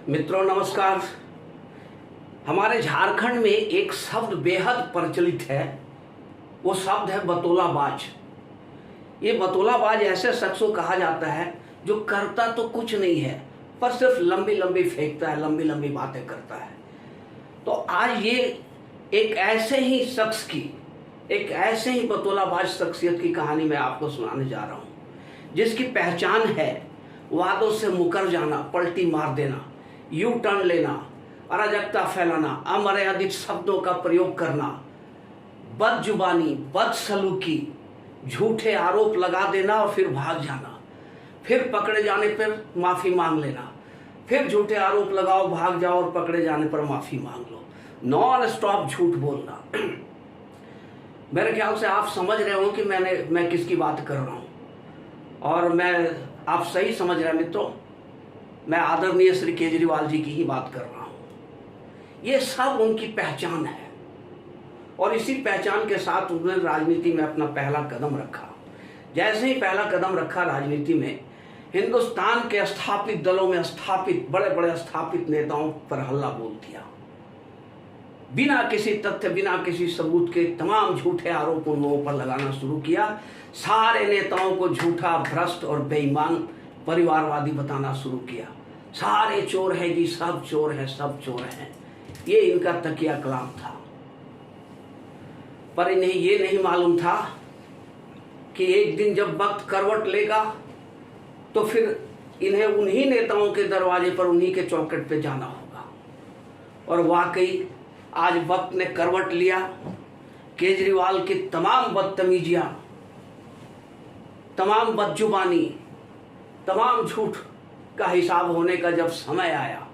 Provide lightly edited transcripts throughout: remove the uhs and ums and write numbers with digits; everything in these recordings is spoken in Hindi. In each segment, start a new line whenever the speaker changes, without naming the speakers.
मित्रों नमस्कार। हमारे झारखंड में एक शब्द बेहद प्रचलित है, वो शब्द है बतौलाबाज। ये बतौलाबाज ऐसे शख्स को कहा जाता है जो करता तो कुछ नहीं है पर सिर्फ लंबी लंबी फेंकता है, लंबी लंबी बातें करता है। तो आज ये एक ऐसे ही शख्स की, एक ऐसे ही बतौलाबाज शख्सियत की कहानी मैं आपको सुनाने जा रहा हूँ, जिसकी पहचान है वादों से मुकर जाना, पलटी मार देना, यू टर्न लेना, अराजकता फैलाना, अमर्यादित शब्दों का प्रयोग करना, बदजुबानी, बदसलूकी, झूठे आरोप लगा देना और फिर भाग जाना, फिर पकड़े जाने पर माफ़ी मांग लेना, फिर झूठे आरोप लगाओ, भाग जाओ और पकड़े जाने पर माफ़ी मांग लो। नॉन स्टॉप झूठ बोलना। मेरे ख्याल से आप समझ रहे हो कि मैं किसकी बात कर रहा हूँ, और आप सही समझ रहे हैं मित्रों, मैं आदरणीय श्री केजरीवाल जी की ही बात कर रहा हूँ। ये सब उनकी पहचान है और इसी पहचान के साथ उन्होंने राजनीति में अपना पहला कदम रखा। जैसे ही पहला कदम रखा राजनीति में, हिंदुस्तान के स्थापित दलों में स्थापित बड़े बड़े स्थापित नेताओं पर हल्ला बोल दिया। बिना किसी तथ्य, बिना किसी सबूत के तमाम झूठे आरोप उन लोगों पर लगाना शुरू किया। सारे नेताओं को झूठा, भ्रष्ट और बेईमान, परिवारवादी बताना शुरू किया। सारे चोर हैं जी, सब चोर हैं, सब चोर हैं। ये इनका तकिया कलाम था। पर इन्हें ये नहीं मालूम था कि एक दिन जब वक्त करवट लेगा तो फिर इन्हें उन्हीं नेताओं के दरवाजे पर, उन्हीं के चौखट पे जाना होगा। और वाकई आज वक्त ने करवट लिया। केजरीवाल की तमाम बदतमीजियां, तमाम बदजुबानी, तमाम झूठ का हिसाब होने का जब समय आया,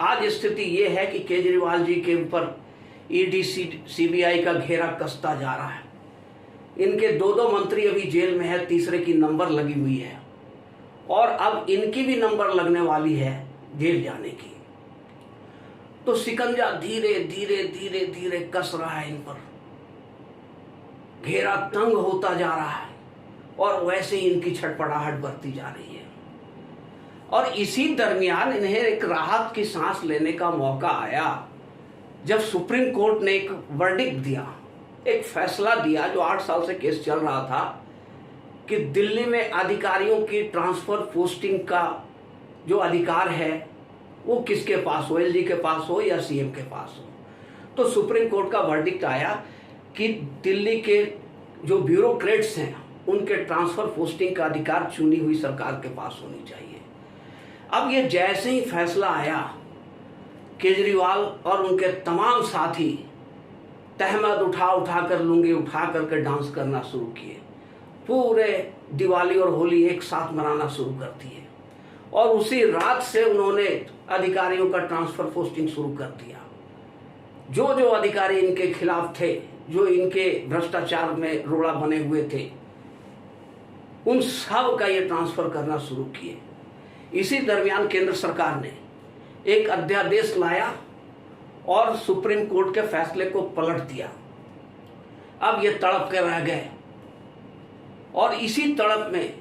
आज स्थिति ये है कि केजरीवाल जी के ऊपर ईडी सीबीआई का घेरा कसता जा रहा है। इनके दो मंत्री अभी जेल में है, तीसरे की नंबर लगी हुई है और अब इनकी भी नंबर लगने वाली है जेल जाने की। तो शिकंजा धीरे धीरे धीरे धीरे कस रहा है इन पर, घेरा तंग होता जा रहा है और वैसे ही इनकी छटपटाहट बढ़ती जा रही है। और इसी दरमियान इन्हें एक राहत की सांस लेने का मौका आया जब सुप्रीम कोर्ट ने एक वर्डिक्ट दिया, एक फैसला दिया, जो 8 साल से केस चल रहा था कि दिल्ली में अधिकारियों की ट्रांसफर पोस्टिंग का जो अधिकार है वो किसके पास हो, एलजी के पास हो या सीएम के पास हो। तो सुप्रीम कोर्ट का वर्डिक्ट आया कि दिल्ली के जो ब्यूरोक्रेट्स हैं उनके ट्रांसफर पोस्टिंग का अधिकार चुनी हुई सरकार के पास होनी चाहिए। अब ये जैसे ही फैसला आया, केजरीवाल और उनके तमाम साथी तहमद उठा उठा कर, लुंगी उठा करके डांस करना शुरू किए। पूरे दिवाली और होली एक साथ मनाना शुरू कर दिए और उसी रात से उन्होंने अधिकारियों का ट्रांसफर पोस्टिंग शुरू कर दिया। जो जो अधिकारी इनके खिलाफ थे, जो इनके भ्रष्टाचार में रोड़ा बने हुए थे, उन सब का ये ट्रांसफर करना शुरू किए। इसी दरमियान केंद्र सरकार ने एक अध्यादेश लाया और सुप्रीम कोर्ट के फैसले को पलट दिया। अब ये तड़प के रह गए और इसी तड़प में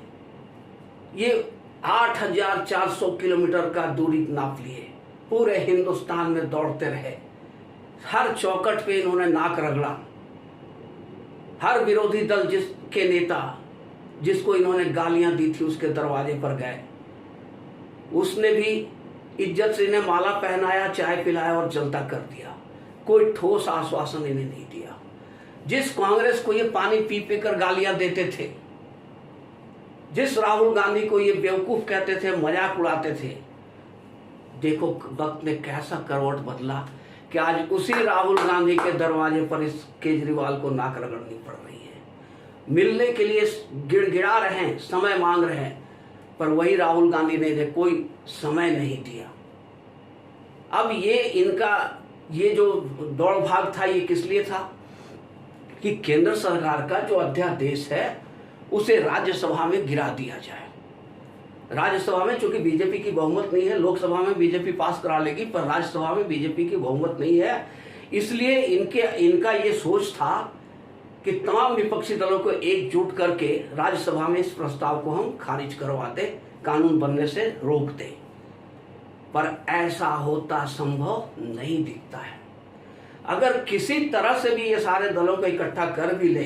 ये 8,400 किलोमीटर का दूरी नाप लिए, पूरे हिंदुस्तान में दौड़ते रहे। हर चौखट पे इन्होंने नाक रगड़ा। हर विरोधी दल जिसके नेता जिसको इन्होंने गालियां दी थी उसके दरवाजे पर गए, उसने भी इज्जत से इन्हें माला पहनाया, चाय पिलाया और जलता कर दिया। कोई ठोस आश्वासन इन्हें नहीं दिया। जिस कांग्रेस को ये पानी पी पी कर गालियां देते थे, जिस राहुल गांधी को ये बेवकूफ कहते थे, मजाक उड़ाते थे, देखो वक्त ने कैसा करवट बदला कि आज उसी राहुल गांधी के दरवाजे पर इस केजरीवाल को नाक रगड़नी पड़ रही है। मिलने के लिए गिड़गिड़ा रहे हैं, समय मांग रहे हैं, पर वही राहुल गांधी ने इन्हें कोई समय नहीं दिया। अब ये जो दौड़ भाग था, ये किस लिए था कि केंद्र सरकार का जो अध्यादेश है उसे राज्यसभा में गिरा दिया जाए। राज्यसभा में चूंकि बीजेपी की बहुमत नहीं है, लोकसभा में बीजेपी पास करा लेगी पर राज्यसभा में बीजेपी की बहुमत नहीं है, इसलिए इनका ये सोच था कि तमाम विपक्षी दलों को एकजुट करके राज्यसभा में इस प्रस्ताव को हम खारिज करवा दें, कानून बनने से रोक दें। पर ऐसा होता संभव नहीं दिखता है। अगर किसी तरह से भी ये सारे दलों को इकट्ठा कर भी ले,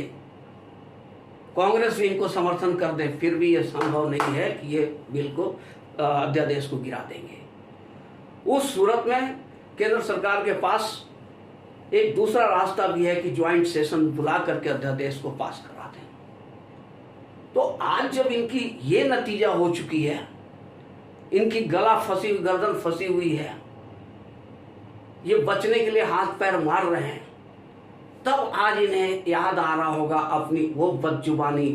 कांग्रेस भी इनको समर्थन कर दे, फिर भी ये संभव नहीं है कि ये बिल को अध्यादेश को गिरा देंगे। उस सूरत में केंद्र सरकार के पास एक दूसरा रास्ता भी है कि ज्वाइंट सेशन बुला करके अध्यादेश को पास करा दें। तो आज जब इनकी ये नतीजा हो चुकी है, इनकी गर्दन फंसी हुई है, ये बचने के लिए हाथ पैर मार रहे हैं, तब आज इन्हें याद आ रहा होगा अपनी वो बदजुबानी,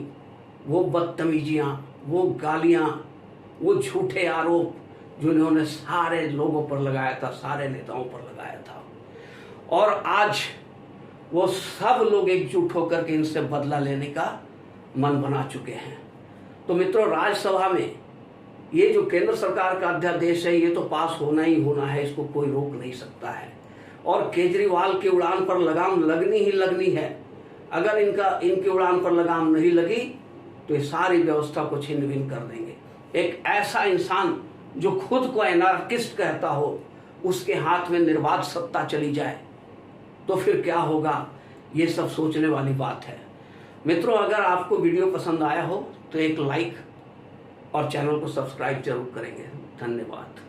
वो बदतमीजियां, वो गालियां, वो झूठे आरोप जो इन्होंने सारे लोगों पर लगाया था, सारे नेताओं पर लगाया था। और आज वो सब लोग एकजुट होकर के इनसे बदला लेने का मन बना चुके हैं। तो मित्रों, राज्यसभा में ये जो केंद्र सरकार का अध्यादेश है, ये तो पास होना ही होना है, इसको कोई रोक नहीं सकता है। और केजरीवाल की उड़ान पर लगाम लगनी ही लगनी है। अगर इनकी उड़ान पर लगाम नहीं लगी तो ये सारी व्यवस्था को छिन्न भिन्न कर देंगे। एक ऐसा इंसान जो खुद को एनार्किस्ट कहता हो, उसके हाथ में निर्वाध सत्ता चली जाए तो फिर क्या होगा, ये सब सोचने वाली बात है। मित्रों, अगर आपको वीडियो पसंद आया हो तो एक लाइक और चैनल को सब्सक्राइब जरूर करेंगे। धन्यवाद।